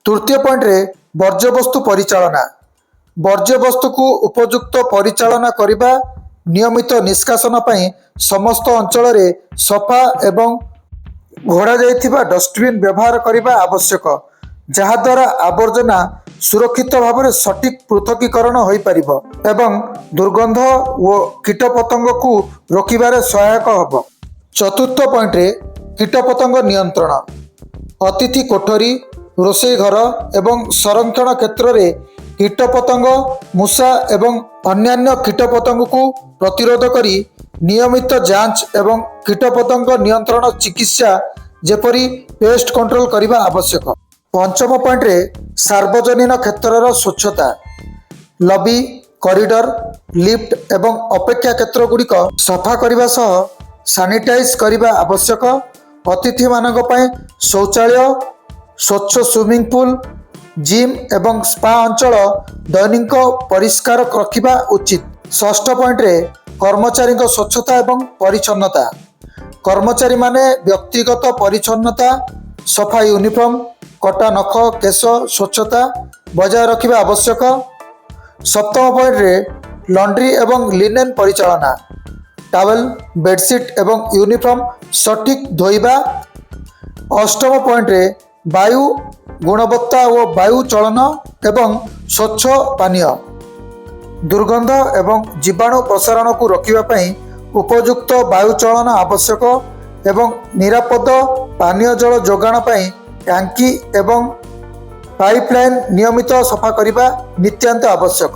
ତୃତୀୟ ପଏଣ୍ଟରେ, ବର୍ଜ୍ୟବସ୍ତୁ ପରିଚାଳନା। ବର୍ଜ୍ୟବସ୍ତୁକୁ ଉପଯୁକ୍ତ ପରିଚାଳନା କରିବା, ନିୟମିତ ନିଷ୍କାସନ ପାଇଁ ସମସ୍ତ ଅଞ୍ଚଳରେ ସଫା ଏବଂ ଘୋଡ଼ାଯାଇଥିବା ଡଷ୍ଟବିନ୍ ବ୍ୟବହାର କରିବା ଆବଶ୍ୟକ, ଯାହାଦ୍ୱାରା ଆବର୍ଜନା ସୁରକ୍ଷିତ ଭାବରେ ସଠିକ୍ ପୃଥକୀକରଣ ହୋଇପାରିବ ଏବଂ ଦୁର୍ଗନ୍ଧ ଓ କୀଟପତଙ୍ଗକୁ ରୋକିବାରେ ସହାୟକ ହେବ। ଚତୁର୍ଥ ପଏଣ୍ଟରେ, କୀଟପତଙ୍ଗ ନିୟନ୍ତ୍ରଣ। ଅତିଥି କୋଠରୀ, ରୋଷେଇ ଘର ଏବଂ ସଂରକ୍ଷଣ କ୍ଷେତ୍ରରେ କୀଟପତଙ୍ଗ, ମୂଷା ଏବଂ ଅନ୍ୟାନ୍ୟ କୀଟପତଙ୍ଗକୁ ପ୍ରତିରୋଧ କରି ନିୟମିତ ଯାଞ୍ଚ ଏବଂ କୀଟପତଙ୍ଗ ନିୟନ୍ତ୍ରଣ ଚିକିତ୍ସା, ଯେପରି ପେଷ୍ଟ କଣ୍ଟ୍ରୋଲ କରିବା ଆବଶ୍ୟକ। ପଞ୍ଚମ ପଏଣ୍ଟରେ, ସାର୍ବଜନୀନ କ୍ଷେତ୍ରର ସ୍ୱଚ୍ଛତା। ଲବି, କରିଡର, ଲିଫ୍ଟ ଏବଂ ଅପେକ୍ଷା କ୍ଷେତ୍ରଗୁଡ଼ିକ ସଫା କରିବା ସହ ସାନିଟାଇଜ୍ କରିବା ଆବଶ୍ୟକ। ଅତିଥିମାନଙ୍କ ପାଇଁ ଶୌଚାଳୟ, ସ୍ୱଚ୍ଛ ସୁଇମିଂ ପୁଲ୍, ଜିମ୍ ଏବଂ ସ୍ପା ଅଞ୍ଚଳ ଦୈନିକ ପରିଷ୍କାର ରଖିବା ଉଚିତ। ଷଷ୍ଠ ପଏଣ୍ଟରେ, କର୍ମଚାରୀଙ୍କ ସ୍ୱଚ୍ଛତା ଏବଂ ପରିଚ୍ଛନ୍ନତା। କର୍ମଚାରୀମାନେ ବ୍ୟକ୍ତିଗତ ପରିଚ୍ଛନ୍ନତା, ସଫା ୟୁନିଫର୍ମ, କଟା ନଖ, କେଶ ସ୍ୱଚ୍ଛତା ବଜାୟ ରଖିବା ଆବଶ୍ୟକ। ସପ୍ତମ ପଏଣ୍ଟରେ, ଲଣ୍ଡ୍ରି ଏବଂ ଲିନେନ୍ ପରିଚାଳନା। ଟାୱେଲ, ବେଡସିଟ୍ ଏବଂ ୟୁନିଫର୍ମ ସଠିକ୍ ଧୋଇବା। ଅଷ୍ଟମ ପଏଣ୍ଟରେ, ବାୟୁ ଗୁଣବତ୍ତା ଓ ବାୟୁ ଚଳନ ଏବଂ ସ୍ୱଚ୍ଛ ପାନୀୟ। ଦୁର୍ଗନ୍ଧ ଏବଂ ଜୀବାଣୁ ପ୍ରସାରଣକୁ ରୋକିବା ପାଇଁ ଉପଯୁକ୍ତ ବାୟୁ ଚଳନ ଆବଶ୍ୟକ ଏବଂ ନିରାପଦ ପାନୀୟ ଜଳ ଯୋଗାଣ ପାଇଁ ଟାଙ୍କି ଏବଂ ପାଇପଲାଇନ୍ ନିୟମିତ ସଫା କରିବା ନିତ୍ୟାନ୍ତ ଆବଶ୍ୟକ।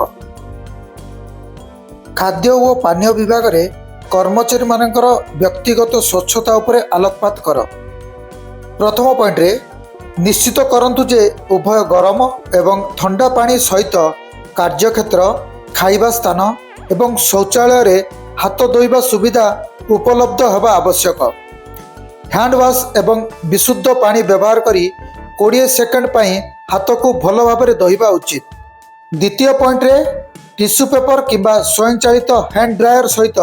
ଖାଦ୍ୟ ଓ ପାନୀୟ ବିଭାଗରେ କର୍ମଚାରୀମାନଙ୍କର ବ୍ୟକ୍ତିଗତ ସ୍ୱଚ୍ଛତା ଉପରେ ଆଲୋକପାତ କର। ପ୍ରଥମ ପଏଣ୍ଟରେ ନିଶ୍ଚିତ କରନ୍ତୁ ଯେ ଉଭୟ ଗରମ ଏବଂ ଥଣ୍ଡା ପାଣି ସହିତ କାର୍ଯ୍ୟକ୍ଷେତ୍ର, ଖାଇବା ସ୍ଥାନ ଏବଂ ଶୌଚାଳୟରେ ହାତ ଧୋଇବା ସୁବିଧା ଉପଲବ୍ଧ ହେବା ଆବଶ୍ୟକ। ହ୍ୟାଣ୍ଡ ୱାଶ୍ ଏବଂ ବିଶୁଦ୍ଧ ପାଣି ବ୍ୟବହାର କରି 20 ସେକେଣ୍ଡ ପାଇଁ ହାତକୁ ଭଲ ଭାବରେ ଧୋଇବା ଉଚିତ। ଦ୍ୱିତୀୟ ପଏଣ୍ଟରେ ଟିସ୍ୟୁ ପେପର କିମ୍ବା ସ୍ୱୟଂଚାଳିତ ହ୍ୟାଣ୍ଡ ଡ୍ରାୟର ସହିତ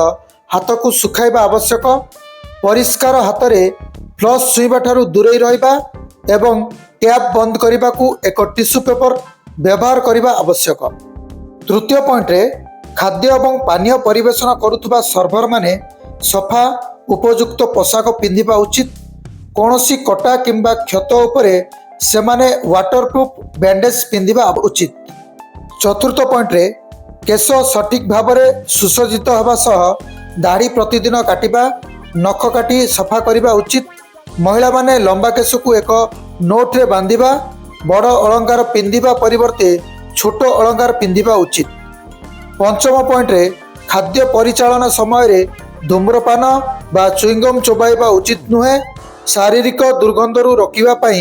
ହାତକୁ ଶୁଖାଇବା ଆବଶ୍ୟକ। ପରିଷ୍କାର ହାତରେ ଫ୍ଲସ୍ ଛୁଇଁବା ଠାରୁ ଦୂରେଇ ରହିବା ଏବଂ ଟ୍ୟାପ୍ ବନ୍ଦ କରିବାକୁ ଏକ ଟିସ୍ୟୁ ପେପର ବ୍ୟବହାର କରିବା ଆବଶ୍ୟକ। ତୃତୀୟ ପଏଣ୍ଟରେ ଖାଦ୍ୟ ଏବଂ ପାନୀୟ ପରିବେଷଣ କରୁଥିବା ସର୍ଭରମାନେ ସଫା ଉପଯୁକ୍ତ ପୋଷାକ ପିନ୍ଧିବା ଉଚିତ। କୌଣସି କଟା କିମ୍ବା କ୍ଷତ ଉପରେ ସେମାନେ ୱାଟରପ୍ରୁଫ୍ ବ୍ୟାଣ୍ଡେଜ୍ ପିନ୍ଧିବା ଉଚିତ। ଚତୁର୍ଥ ପଏଣ୍ଟରେ କେଶ ସଠିକ୍ ଭାବରେ ସୁସଜ୍ଜିତ ହେବା ସହ ଦାଢ଼ି ପ୍ରତିଦିନ କାଟିବା, ନଖ କାଟି ସଫା କରିବା ଉଚିତ। ମହିଳାମାନେ ଲମ୍ବା କେଶକୁ ଏକ ନୋଟ୍ରେ ବାନ୍ଧିବା, ବଡ଼ ଅଳଙ୍କାର ପିନ୍ଧିବା ପରିବର୍ତ୍ତେ ଛୋଟ ଅଳଙ୍କାର ପିନ୍ଧିବା ଉଚିତ। ପଞ୍ଚମ ପଏଣ୍ଟରେ ଖାଦ୍ୟ ପରିଚାଳନା ସମୟରେ ଧୂମ୍ରପାନ ବା ଚୁଇଙ୍ଗମ୍ ଚୋବାଇବା ଉଚିତ ନୁହେଁ। ଶାରୀରିକ ଦୁର୍ଗନ୍ଧରୁ ରୋକିବା ପାଇଁ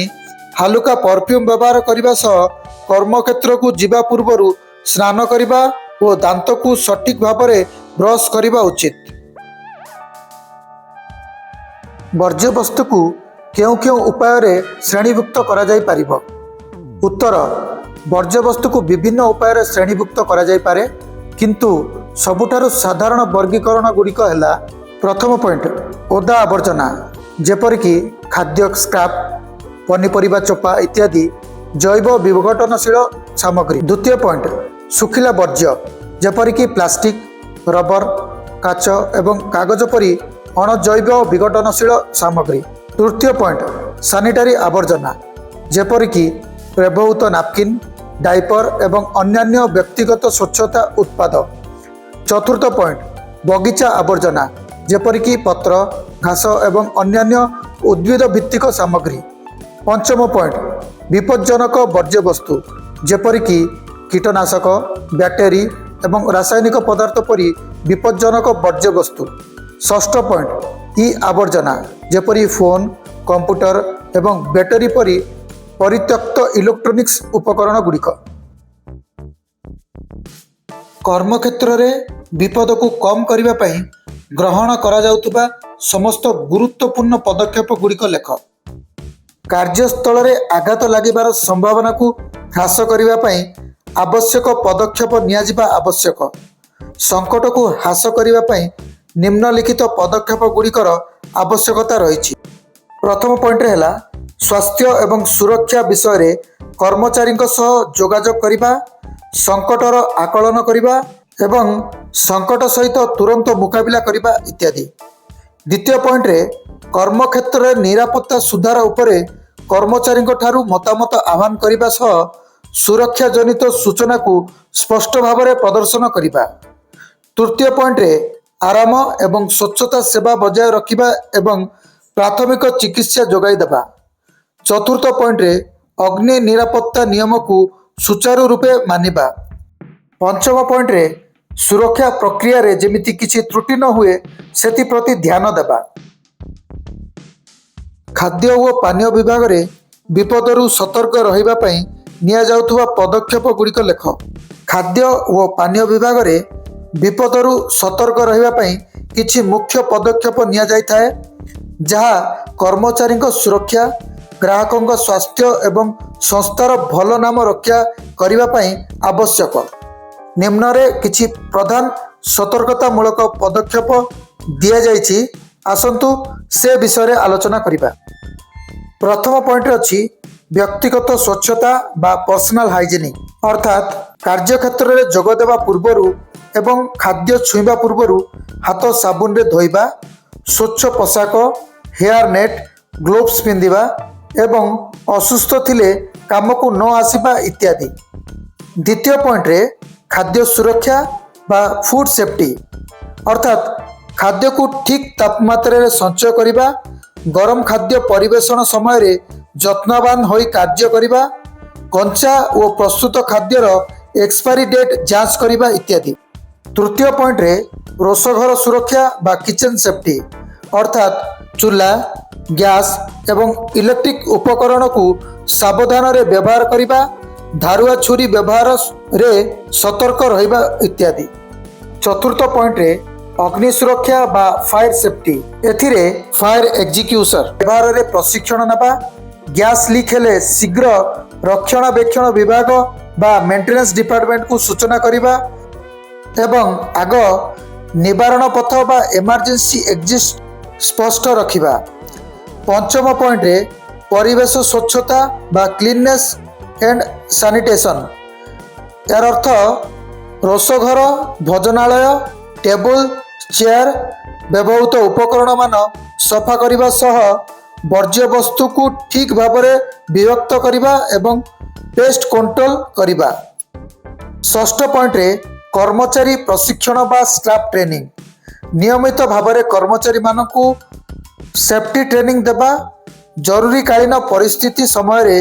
ହାଲୁକା ପରଫ୍ୟୁମ୍ ବ୍ୟବହାର କରିବା ସହ କର୍ମକ୍ଷେତ୍ରକୁ ଯିବା ପୂର୍ବରୁ ସ୍ନାନ କରିବା ଓ ଦାନ୍ତକୁ ସଠିକ୍ ଭାବରେ ବ୍ରଶ୍ କରିବା ଉଚିତ। ବର୍ଜ୍ୟବସ୍ତୁକୁ କେଉଁ କେଉଁ ଉପାୟରେ ଶ୍ରେଣୀଭୁକ୍ତ କରାଯାଇପାରିବ? ଉତ୍ତର, ବର୍ଜ୍ୟବସ୍ତୁକୁ ବିଭିନ୍ନ ଉପାୟରେ ଶ୍ରେଣୀଭୁକ୍ତ କରାଯାଇପାରେ, କିନ୍ତୁ ସବୁଠାରୁ ସାଧାରଣ ବର୍ଗୀକରଣ ଗୁଡ଼ିକ ହେଲା: ପ୍ରଥମ ପଏଣ୍ଟ, ଓଦା ଆବର୍ଜନା ଯେପରିକି ଖାଦ୍ୟ ସ୍କ୍ରାପ୍, ପନିପରିବା ଚୋପା ଇତ୍ୟାଦି ଜୈବ ବିଘଟନଶୀଳ ସାମଗ୍ରୀ। ଦ୍ୱିତୀୟ ପଏଣ୍ଟ, ଶୁଖିଲା ବର୍ଜ୍ୟ ଯେପରିକି ପ୍ଲାଷ୍ଟିକ୍, ରବର, କାଚ ଏବଂ କାଗଜ ପରି ଅଣଜୈବ ବିଘଟନଶୀଳ ସାମଗ୍ରୀ। ତୃତୀୟ ପଏଣ୍ଟ, ସାନିଟାରୀ ଆବର୍ଜନା ଯେପରିକି ବ୍ୟବହୃତ ନାପକିନ୍, ଡାଇପର ଏବଂ ଅନ୍ୟାନ୍ୟ ବ୍ୟକ୍ତିଗତ ସ୍ୱଚ୍ଛତା ଉତ୍ପାଦ। ଚତୁର୍ଥ ପଏଣ୍ଟ, ବଗିଚା ଆବର୍ଜନା ଯେପରିକି ପତ୍ର, ଘାସ ଏବଂ ଅନ୍ୟାନ୍ୟ ଉଦ୍ଭିଦ ଭିତ୍ତିକ ସାମଗ୍ରୀ। ପଞ୍ଚମ ପଏଣ୍ଟ, ବିପଜ୍ଜନକ ବର୍ଜ୍ୟବସ୍ତୁ ଯେପରିକି କୀଟନାଶକ, ବ୍ୟାଟେରୀ ଏବଂ ରାସାୟନିକ ପଦାର୍ଥ ପରି ବିପଜ୍ଜନକ ବର୍ଜ୍ୟବସ୍ତୁ। ଷଷ୍ଠ ପଏଣ୍ଟ, ଇ ଆବର୍ଜନା ଯେପରି ଫୋନ୍, କମ୍ପ୍ୟୁଟର ଏବଂ ବ୍ୟାଟେରୀ ପରି ପରିତ୍ୟକ୍ତ ଇଲେକ୍ଟ୍ରୋନିକ୍ସ ଉପକରଣ ଗୁଡ଼ିକ। କର୍ମକ୍ଷେତ୍ରରେ ବିପଦକୁ କମ୍ କରିବା ପାଇଁ ଗ୍ରହଣ କରାଯାଉଥିବା ସମସ୍ତ ଗୁରୁତ୍ୱପୂର୍ଣ୍ଣ ପଦକ୍ଷେପ ଗୁଡ଼ିକ ଲେଖ। କାର୍ଯ୍ୟସ୍ଥଳରେ ଆଘାତ ଲାଗିବାର ସମ୍ଭାବନାକୁ ହ୍ରାସ କରିବା ପାଇଁ ଆବଶ୍ୟକ ପଦକ୍ଷେପ ନିଆଯିବା ଆବଶ୍ୟକ। ସଙ୍କଟକୁ ହ୍ରାସ କରିବା ପାଇଁ ନିମ୍ନଲିଖିତ ପଦକ୍ଷେପ ଗୁଡ଼ିକର ଆବଶ୍ୟକତା ରହିଛି। ପ୍ରଥମ ପଏଣ୍ଟରେ ହେଲା ସ୍ୱାସ୍ଥ୍ୟ ଏବଂ ସୁରକ୍ଷା ବିଷୟରେ କର୍ମଚାରୀଙ୍କ ସହ ଯୋଗାଯୋଗ କରିବା, ସଙ୍କଟର ଆକଳନ କରିବା ଏବଂ ସଙ୍କଟ ସହିତ ତୁରନ୍ତ ମୁକାବିଲା କରିବା ଇତ୍ୟାଦି। ଦ୍ୱିତୀୟ ପଏଣ୍ଟରେ କର୍ମକ୍ଷେତ୍ରରେ ନିରାପତ୍ତା ସୁଧାର ଉପରେ କର୍ମଚାରୀଙ୍କ ଠାରୁ ମତାମତ ଆହ୍ୱାନ କରିବା ସହ ସୁରକ୍ଷା ଜନିତ ସୂଚନାକୁ ସ୍ପଷ୍ଟ ଭାବରେ ପ୍ରଦର୍ଶନ କରିବା। ତୃତୀୟ ପଏଣ୍ଟରେ ଆରାମ ଏବଂ ସ୍ୱଚ୍ଛତା ସେବା ବଜାୟ ରଖିବା ଏବଂ ପ୍ରାଥମିକ ଚିକିତ୍ସା ଯୋଗାଇ ଦେବା। ଚତୁର୍ଥ ପଏଣ୍ଟରେ ଅଗ୍ନି ନିରାପତ୍ତା ନିୟମକୁ ସୁଚାରୁ ରୂପେ ମାନିବା। ପଞ୍ଚମ ପଏଣ୍ଟରେ ସୁରକ୍ଷା ପ୍ରକ୍ରିୟାରେ ଯେମିତି କିଛି ତ୍ରୁଟି ନ ହୁଏ ସେଥିପ୍ରତି ଧ୍ୟାନ ଦେବା। ଖାଦ୍ୟ ଓ ପାନୀୟ ବିଭାଗରେ ବିପଦରୁ ସତର୍କ ରହିବା ପାଇଁ ନିଆଯାଉଥିବା ପଦକ୍ଷେପ ଗୁଡ଼ିକ ଲେଖ। ଖାଦ୍ୟ ଓ ପାନୀୟ ବିଭାଗରେ ବିପଦରୁ ସତର୍କ ରହିବା ପାଇଁ କିଛି ମୁଖ୍ୟ ପଦକ୍ଷେପ ନିଆଯାଇଥାଏ, ଯାହା କର୍ମଚାରୀଙ୍କ ସୁରକ୍ଷା, ଗ୍ରାହକଙ୍କ ସ୍ୱାସ୍ଥ୍ୟ ଏବଂ ସଂସ୍ଥାର ଭଲ ନାମ ରକ୍ଷା କରିବା ପାଇଁ ଆବଶ୍ୟକ। ନିମ୍ନରେ କିଛି ପ୍ରଧାନ ସତର୍କତାମୂଳକ ପଦକ୍ଷେପ ଦିଆଯାଇଛି, ଆସନ୍ତୁ ସେ ବିଷୟରେ ଆଲୋଚନା କରିବା। ପ୍ରଥମ ପଏଣ୍ଟରେ ଅଛି ବ୍ୟକ୍ତିଗତ ସ୍ୱଚ୍ଛତା ବା ପର୍ସନାଲ ହାଇଜିନିକ୍, ଅର୍ଥାତ୍ କାର୍ଯ୍ୟକ୍ଷେତ୍ରରେ ଯୋଗ ଦେବା ପୂର୍ବରୁ ଏବଂ ଖାଦ୍ୟ ଛୁଇଁବା ପୂର୍ବରୁ ହାତ ସାବୁନରେ ଧୋଇବା, ସ୍ୱଚ୍ଛ ପୋଷାକ, ହେୟାର ନେଟ୍, ଗ୍ଲୋଭ୍ସ ପିନ୍ଧିବା ଏବଂ ଅସୁସ୍ଥ ଥିଲେ କାମକୁ ନ ଆସିବା ଇତ୍ୟାଦି। ଦ୍ୱିତୀୟ ପଏଣ୍ଟରେ ଖାଦ୍ୟ ସୁରକ୍ଷା ବା ଫୁଡ୍ ସେଫ୍ଟି, ଅର୍ଥାତ୍ ଖାଦ୍ୟକୁ ଠିକ୍ ତାପମାତ୍ରାରେ ସଞ୍ଚୟ କରିବା, ଗରମ ଖାଦ୍ୟ ପରିବେଷଣ ସମୟରେ ଯତ୍ନବାନ ହୋଇ କାର୍ଯ୍ୟ କରିବା, କଞ୍ଚା ଓ ପ୍ରସ୍ତୁତ ଖାଦ୍ୟର ଏକ୍ସପାରି ଡେଟ୍ ଯାଞ୍ଚ କରିବା ଇତ୍ୟାଦି। ତୃତୀୟ ପଏଣ୍ଟରେ ରୋଷଘର ସୁରକ୍ଷା ବା କିଚେନ ସେଫ୍ଟି ଅର୍ଥାତ୍ ଚୁଲା, ଗ୍ୟାସ୍ ଏବଂ ଇଲେକ୍ଟ୍ରିକ୍ ଉପକରଣକୁ ସାବଧାନରେ ବ୍ୟବହାର କରିବା, ଧାରୁଆ ଛୁରୀ ବ୍ୟବହାରରେ ସତର୍କ ରହିବା ଇତ୍ୟାଦି। ଚତୁର୍ଥ ପଏଣ୍ଟରେ ଅଗ୍ନି ସୁରକ୍ଷା ବା ଫାୟାର ସେଫ୍ଟି, ଏଥିରେ ଫାୟାର ଏକ୍ଜିକ୍ୟୁସର ବ୍ୟବହାରରେ ପ୍ରଶିକ୍ଷଣ ନେବା, ଗ୍ୟାସ୍ ଲିକ୍ ହେଲେ ଶୀଘ୍ର ରକ୍ଷଣାବେକ୍ଷଣ ବିଭାଗ ବା ମେଣ୍ଟେନାନ୍ସ ଡିପାର୍ଟମେଣ୍ଟକୁ ସୂଚନା କରିବା ଏବଂ ଆଗ ନିବାରଣ ପଥ ବା ଏମର୍ଜେନ୍ସି ଏକ୍ଜିଟ୍ ସ୍ପଷ୍ଟ ରଖିବା। ପଞ୍ଚମ ପଏଣ୍ଟରେ ପରିବେଶ ସ୍ୱଚ୍ଛତା ବା କ୍ଲିନନେସ୍ ଆଣ୍ଡ ସାନିଟେସନ୍, ଏହାର ଅର୍ଥ ରୋଷଘର, ଭୋଜନାଳୟ, ଟେବୁଲ, ଚେୟାର, ବ୍ୟବହୃତ ଉପକରଣମାନ ସଫା କରିବା ସହ ବର୍ଜ୍ୟବସ୍ତୁକୁ ଠିକ୍ ଭାବରେ ବିଭକ୍ତ କରିବା ଏବଂ ପେଷ୍ଟ କଣ୍ଟ୍ରୋଲ କରିବା। ଷଷ୍ଠ ପଏଣ୍ଟରେ କର୍ମଚାରୀ ପ୍ରଶିକ୍ଷଣ ବା ଷ୍ଟାଫ୍ ଟ୍ରେନିଂ, ନିୟମିତ ଭାବରେ କର୍ମଚାରୀମାନଙ୍କୁ ସେଫ୍ଟି ଟ୍ରେନିଂ ଦେବା, ଜରୁରୀକାଳୀନ ପରିସ୍ଥିତି ସମୟରେ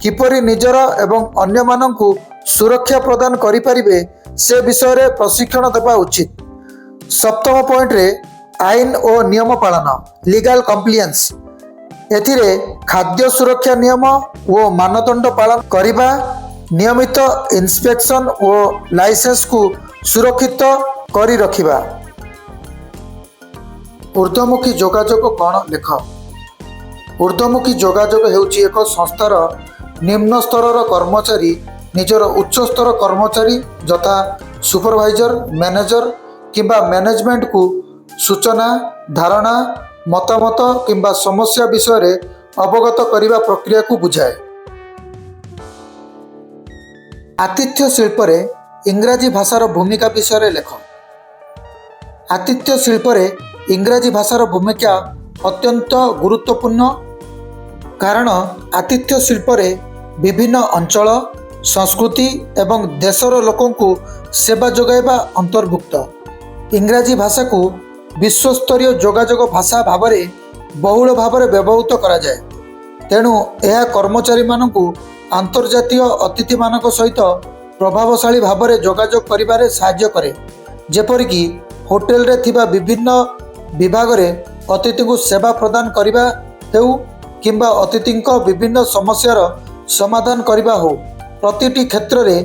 କିପରି ନିଜର ଏବଂ ଅନ୍ୟମାନଙ୍କୁ ସୁରକ୍ଷା ପ୍ରଦାନ କରିପାରିବେ ସେ ବିଷୟରେ ପ୍ରଶିକ୍ଷଣ ଦେବା ଉଚିତ। ସପ୍ତମ ପଏଣ୍ଟରେ ଆଇନ ଓ ନିୟମ ପାଳନ, ଲିଗାଲ କମ୍ପ୍ଲିଆନ୍ସ, ଏଥିରେ ଖାଦ୍ୟ ସୁରକ୍ଷା ନିୟମ ଓ ମାନଦଣ୍ଡ ପାଳନ କରିବା, ନିୟମିତ ଇନ୍ସପେକ୍ସନ ଓ ଲାଇସେନ୍ସକୁ ସୁରକ୍ଷିତ କରି ରଖିବା। ଊର୍ଦ୍ଧ୍ୱମୁଖୀ ଯୋଗାଯୋଗ କ'ଣ ଲେଖ। ଊର୍ଦ୍ଧ୍ୱମୁଖୀ ଯୋଗାଯୋଗ ହେଉଛି ଏକ ସଂସ୍ଥାର ନିମ୍ନ ସ୍ତରର କର୍ମଚାରୀ ନିଜର ଉଚ୍ଚସ୍ତର କର୍ମଚାରୀ ଯଥା ସୁପରଭାଇଜର, ମ୍ୟାନେଜର କିମ୍ବା ମ୍ୟାନେଜମେଣ୍ଟକୁ ସୂଚନା, ଧାରଣା, ମତାମତ କିମ୍ବା ସମସ୍ୟା ବିଷୟରେ ଅବଗତ କରିବା ପ୍ରକ୍ରିୟାକୁ ବୁଝାଏ। ଆତିଥ୍ୟ ଶିଳ୍ପରେ ଇଂରାଜୀ ଭାଷାର ଭୂମିକା ବିଷୟରେ ଲେଖ। ଆତିଥ୍ୟ ଶିଳ୍ପରେ ଇଂରାଜୀ ଭାଷାର ଭୂମିକା ଅତ୍ୟନ୍ତ ଗୁରୁତ୍ୱପୂର୍ଣ୍ଣ, କାରଣ ଆତିଥ୍ୟ ଶିଳ୍ପରେ ବିଭିନ୍ନ ଅଞ୍ଚଳ, ସଂସ୍କୃତି ଏବଂ ଦେଶର ଲୋକଙ୍କୁ ସେବା ଯୋଗାଇବା ଅନ୍ତର୍ଭୁକ୍ତ। ଇଂରାଜୀ ଭାଷାକୁ ବିଶ୍ୱସ୍ତରୀୟ ଯୋଗାଯୋଗ ଭାଷା ଭାବରେ ବହୁଳ ଭାବରେ ବ୍ୟବହୃତ କରାଯାଏ। ତେଣୁ ଏହା କର୍ମଚାରୀମାନଙ୍କୁ ଆନ୍ତର୍ଜାତୀୟ ଅତିଥିମାନଙ୍କ ସହିତ ପ୍ରଭାବଶାଳୀ ଭାବରେ ଯୋଗାଯୋଗ କରିବାରେ ସାହାଯ୍ୟ କରେ, ଯେପରିକି ହୋଟେଲରେ ଥିବା ବିଭିନ୍ନ ବିଭାଗରେ ଅତିଥିଙ୍କୁ ସେବା ପ୍ରଦାନ କରିବା ହେଉ କିମ୍ବା ଅତିଥିଙ୍କ ବିଭିନ୍ନ ସମସ୍ୟାର ସମାଧାନ କରିବା ହେଉ, ପ୍ରତିଟି କ୍ଷେତ୍ରରେ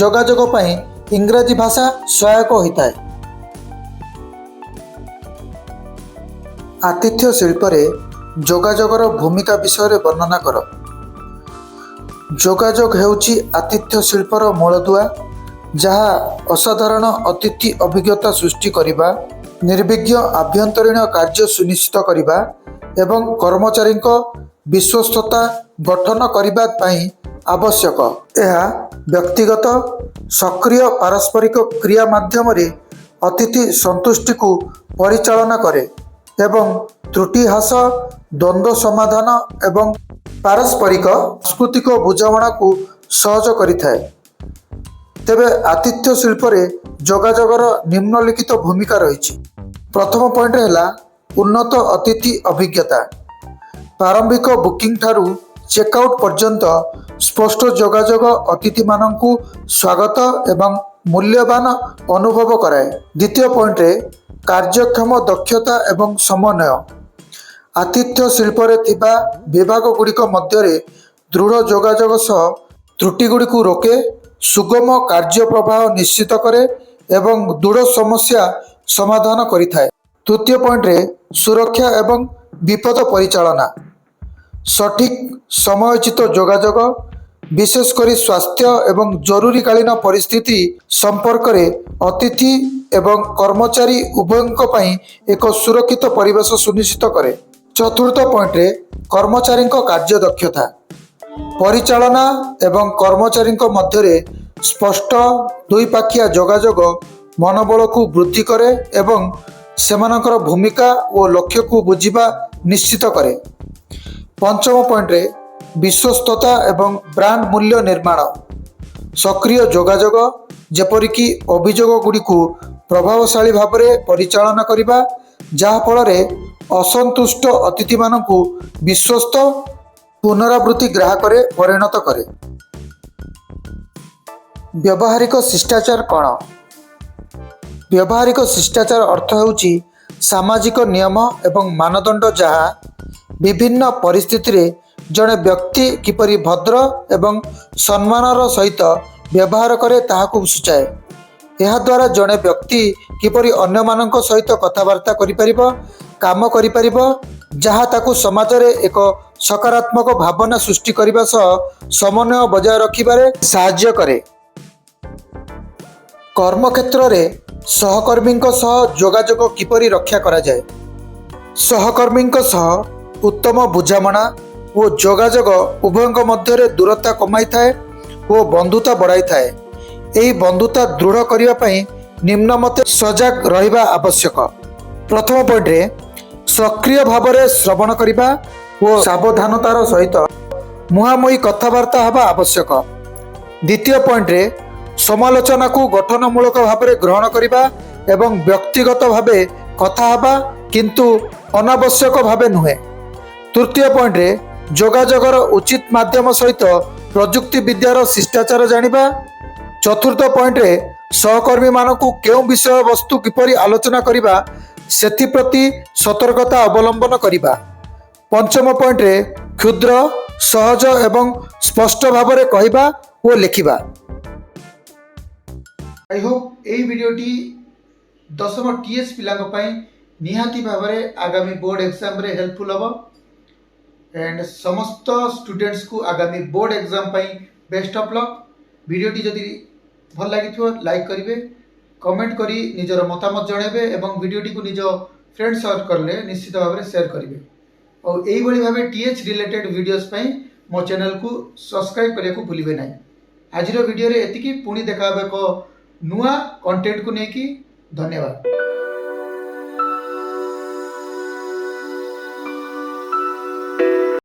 ଯୋଗାଯୋଗ ପାଇଁ ଇଂରାଜୀ ଭାଷା ସହାୟକ ହୋଇଥାଏ। ଆତିଥ୍ୟ ଶିଳ୍ପରେ ଯୋଗାଯୋଗର ଭୂମିକା ବିଷୟରେ ବର୍ଣ୍ଣନା କର। ଯୋଗାଯୋଗ ହେଉଛି ଆତିଥ୍ୟ ଶିଳ୍ପର ମୂଳଦୁଆ, ଯାହା ଅସାଧାରଣ ଅତିଥି ଅଭିଜ୍ଞତା ସୃଷ୍ଟି କରିବା, ନିର୍ବିଘ୍ନ ଆଭ୍ୟନ୍ତରୀଣ କାର୍ଯ୍ୟ ସୁନିଶ୍ଚିତ କରିବା ଏବଂ କର୍ମଚାରୀଙ୍କ ବିଶ୍ୱସ୍ତତା ଗଠନ କରିବା ପାଇଁ ଆବଶ୍ୟକ। ଏହା ବ୍ୟକ୍ତିଗତ, ସକ୍ରିୟ ପାରସ୍ପରିକ କ୍ରିୟା ମାଧ୍ୟମରେ ଅତିଥି ସନ୍ତୁଷ୍ଟିକୁ ପରିଚାଳନା କରେ ଏବଂ ତ୍ରୁଟି ହ୍ରାସ, ଦ୍ୱନ୍ଦ୍ୱ ସମାଧାନ ଏବଂ ପାରସ୍ପରିକ ସାଂସ୍କୃତିକ ବୁଝାମଣାକୁ ସହଜ କରିଥାଏ। ତେବେ ଆତିଥ୍ୟ ଶିଳ୍ପରେ ଯୋଗାଯୋଗର ନିମ୍ନଲିଖିତ ଭୂମିକା ରହିଛି। ପ୍ରଥମ ପଏଣ୍ଟ ହେଲା ଉନ୍ନତ ଅତିଥି ଅଭିଜ୍ଞତା। ପ୍ରାରମ୍ଭିକ ବୁକିଂ ଠାରୁ ଚେକ୍ଆଉଟ୍ ପର୍ଯ୍ୟନ୍ତ ସ୍ପଷ୍ଟ ଯୋଗାଯୋଗ ଅତିଥିମାନଙ୍କୁ ସ୍ୱାଗତ ଏବଂ ମୂଲ୍ୟବାନ ଅନୁଭବ କରାଏ। ଦ୍ୱିତୀୟ ପଏଣ୍ଟରେ କାର୍ଯ୍ୟକ୍ଷମ ଦକ୍ଷତା ଏବଂ ସମନ୍ୱୟ। ଆତିଥ୍ୟ ଶିଳ୍ପରେ ଥିବା ବିଭାଗଗୁଡ଼ିକ ମଧ୍ୟରେ ଦୃଢ଼ ଯୋଗାଯୋଗ ସହ ତ୍ରୁଟିଗୁଡ଼ିକୁ ରୋକେ, ସୁଗମ କାର୍ଯ୍ୟ ପ୍ରବାହ ନିଶ୍ଚିତ କରେ ଏବଂ ଦୃଢ଼ ସମସ୍ୟା ସମାଧାନ କରିଥାଏ। ତୃତୀୟ ପଏଣ୍ଟରେ ସୁରକ୍ଷା ଏବଂ ବିପଦ ପରିଚାଳନା। ସଠିକ୍ ସମୟୋଚିତ ଯୋଗାଯୋଗ, ବିଶେଷ କରି ସ୍ୱାସ୍ଥ୍ୟ ଏବଂ ଜରୁରୀକାଳୀନ ପରିସ୍ଥିତି ସମ୍ପର୍କରେ ଅତିଥି ଏବଂ କର୍ମଚାରୀ ଉଭୟଙ୍କ ପାଇଁ ଏକ ସୁରକ୍ଷିତ ପରିବେଶ ସୁନିଶ୍ଚିତ କରେ। ଚତୁର୍ଥ ପଏଣ୍ଟରେ କର୍ମଚାରୀଙ୍କ କାର୍ଯ୍ୟଦକ୍ଷତା। ପରିଚାଳନା ଏବଂ କର୍ମଚାରୀଙ୍କ ମଧ୍ୟରେ ସ୍ପଷ୍ଟ ଦ୍ୱିପାକ୍ଷିଆ ଯୋଗାଯୋଗ ମନୋବଳକୁ ବୃଦ୍ଧି କରେ ଏବଂ ସେମାନଙ୍କର ଭୂମିକା ଓ ଲକ୍ଷ୍ୟକୁ ବୁଝିବା ନିଶ୍ଚିତ କରେ। ପଞ୍ଚମ ପଏଣ୍ଟରେ ବିଶ୍ୱସ୍ତତା ଏବଂ ବ୍ରାଣ୍ଡ ମୂଲ୍ୟ ନିର୍ମାଣ। ସକ୍ରିୟ ଯୋଗାଯୋଗ, ଯେପରିକି ଅଭିଯୋଗଗୁଡ଼ିକୁ ପ୍ରଭାବଶାଳୀ ଭାବରେ ପରିଚାଳନା କରିବା, ଯାହାଫଳରେ असंतुष्ट अतिथि मानकु विश्वस्त पुनरावृत्ति ग्राहक परिणत करे। व्यवहारिक शिष्टाचार कौन? व्यवहारिक शिष्टाचार अर्थ हेउची सामाजिक नियम एवं मानदंड जहाँ विभिन्न परिस्थिति रे जड़े व्यक्ति किपरि भद्र एवं सम्मानर सहित व्यवहार करे ताहाकु सूचाए। यह द्वारा जड़े व्यक्ति किपरि अन्य मानक सहित कथबार्ता करिपरिबो, काम करिपरिबो, जहाँ ताकु समाज रे एक सकारात्मक भावना सृष्टि करिबा सह समन्वय बजाय रखिबारे साहाय्य करे। कर्म क्षेत्र रे सहकर्मी सह जोगाजोग किपरि रक्षा करा जाए। सहकर्मी सह उत्तम बुझामणा ओ जोगाजोग उभयों मध्य दूरता कमाई थाए ओ बंधुता बढ़ाई थाए। यही बंधुता दृढ़ करने निम्न मते सजग रहिबा आवश्यक। प्रथम पॉइंट रे सक्रिय भाव में श्रवण करने और सावधानतार सहित मुहांमुही कथबार्ता हवा आवश्यक। द्वितीय पॉइंट रे समालोचना को गठनमूलक भाव में ग्रहण करने एवं व्यक्तिगत भाव कथा हवा किंतु अनावश्यक भाव नुहे। तृतीय पॉइंट रे जोगाजोगर उचित माध्यम सहित प्रजुक्ति विद्यार शिष्टाचार जानिबा। चतुर्थ पॉइंट रे सहकर्मी मानकु केउ विषय वस्तु किपरि आलोचना करिबा सेथि प्रति सतर्कता अवलंबन करिबा। पंचम पॉइंट रे क्षुद्र सहज एवं स्पष्ट भाव में कहिबा ओ लिखिबा। आई होप एई वीडियोटी दशम टीएस पिलांक पई निहाती भाव में आगामी बोर्ड एग्जाम रे हेल्पफुल हबो एंड समस्त स्टूडेंट्स को आगामी बोर्ड एग्जाम पई बेस्ट ऑफ लक। वीडियोटी जदि भल लगी लाइक करेंगे, कमेंट करी निजर मतामत जनइबे एवं वीडियोटी को निज फ्रेंड सर्कल रे निश्चित भाव में शेयर करेंगे और यही भाव टीएच रिलेटेड वीडियोस पई मो चैनल को सब्सक्राइब करने को भूलिबे नहीं। आज वीडियो रे एतिकी पुणी देखा एक नुआ कंटेंट को लेकिन धन्यवाद।